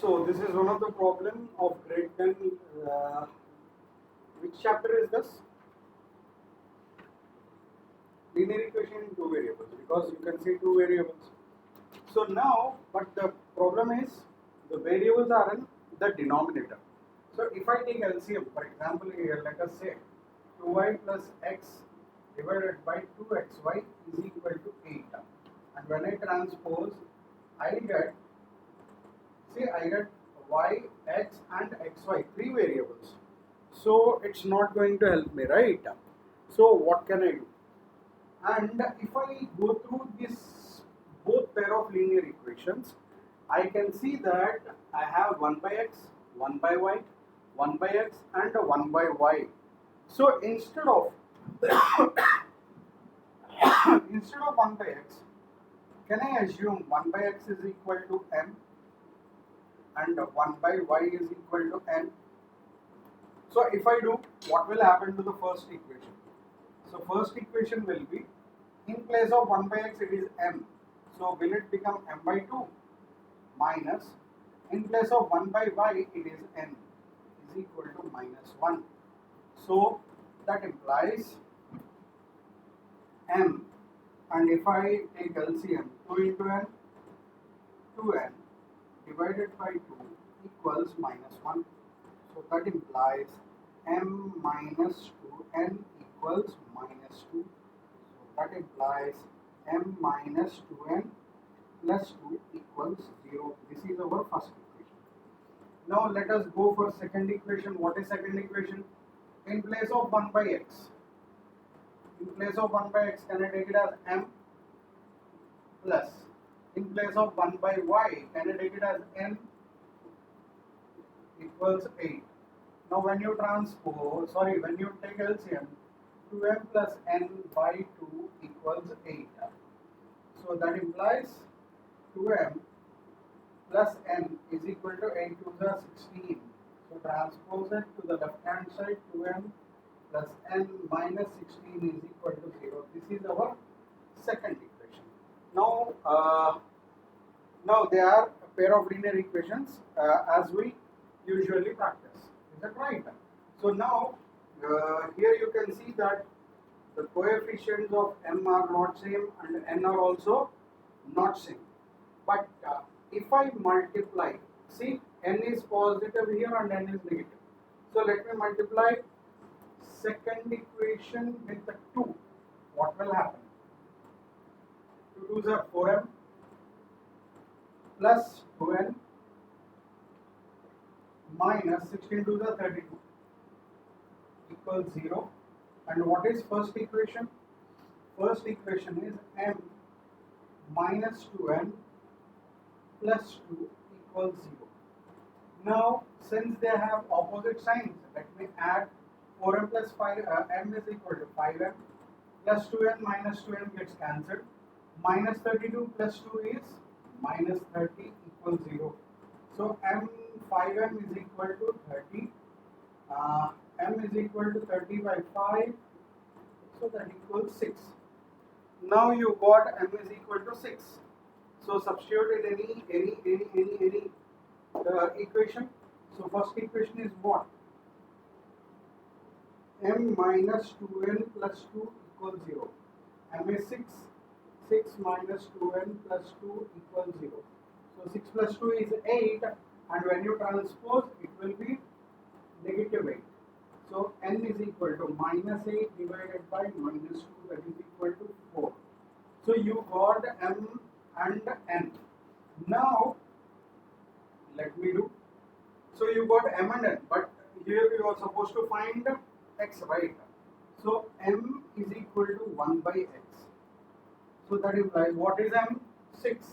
So this is one of the problem of grade 10. Which chapter is this? Linear equation in two variables, because you can see two variables. So now, but the problem is the variables are in the denominator. So if I take LCM, for example, here let us say 2y plus x divided by 2xy is equal to 8. And when I transpose, I get y, x and xy, three variables. So it's not going to help me, right? So what can I do? And if I go through this both pair of linear equations, I can see that I have 1 by x, 1 by y, 1 by x and 1 by y. So instead of instead of 1 by x, can I assume 1 by x is equal to m and 1 by y is equal to n? So if I do, what will happen to the first equation? So first equation will be, in place of 1 by x it is m. So will it become m by 2 minus, in place of 1 by y it is n is equal to minus 1. So that implies m, and if I take LCM, 2 into n, 2n divided by 2 equals minus 1. So that implies m minus 2n equals minus 2. So that implies m minus 2n plus 2 equals 0. This is our first equation. Now let us go for second equation. What is second equation? In place of 1 by x, in place of 1 by x, can I take it as m plus, in place of 1 by y, can I take it as n equals 8. Now when you when you take LCM, 2m plus n by 2 equals 8. So that implies 2m plus n is equal to 8 to the 16. So transpose it to the left hand side, 2m plus n minus 16 is equal to 0. This is our second equation. Now they are a pair of linear equations as we usually practice. Is that right? So now here you can see that the coefficients of m are not same and n are also not same. But if I multiply, see, n is positive here and n is negative. So let me multiply second equation with the 2. What will happen? 2 2s are 4m plus 2n minus 16 to the 32 equals 0. And what is first equation? First equation is m minus 2n plus 2 equals 0. Now since they have opposite signs, let me add 4m plus 5, m is equal to 5m plus 2n minus 2n gets cancelled. Minus 32 plus 2 is minus 30 equals 0. So m 5m is equal to 30. M is equal to 30 by 5. So that equals 6. Now you got m is equal to 6. So substitute in any equation. So first equation is what? M minus 2n plus 2 equals 0. M is 6. 6 minus 2n plus 2 equals 0. So 6 plus 2 is 8, and when you transpose it will be negative 8. So n is equal to minus 8 divided by minus 2, that is equal to 4. So you got m and n. Now let me do. So you got m and n, but here you are supposed to find x, right? So m is equal to 1 by x. So that implies, what is m? 6.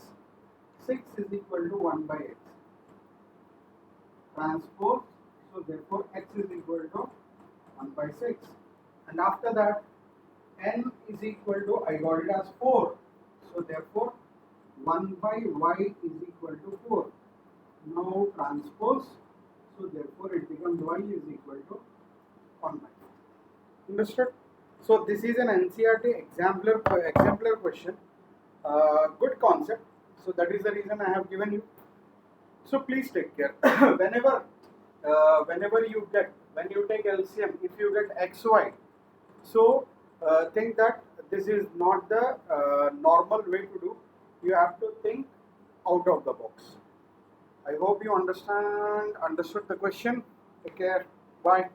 6 is equal to 1 by x. Transpose, so therefore x is equal to 1 by 6. And after that, n is equal to, I got it as 4. So therefore 1 by y is equal to 4. Now transpose, so therefore it becomes y is equal to 1 by 4. Understood? So this is an NCERT exemplar question. Good concept. So that is the reason I have given you. So please take care. Whenever you get, when you take LCM, if you get XY, so think that this is not the normal way to do. You have to think out of the box. I hope you understood the question. Take care. Bye.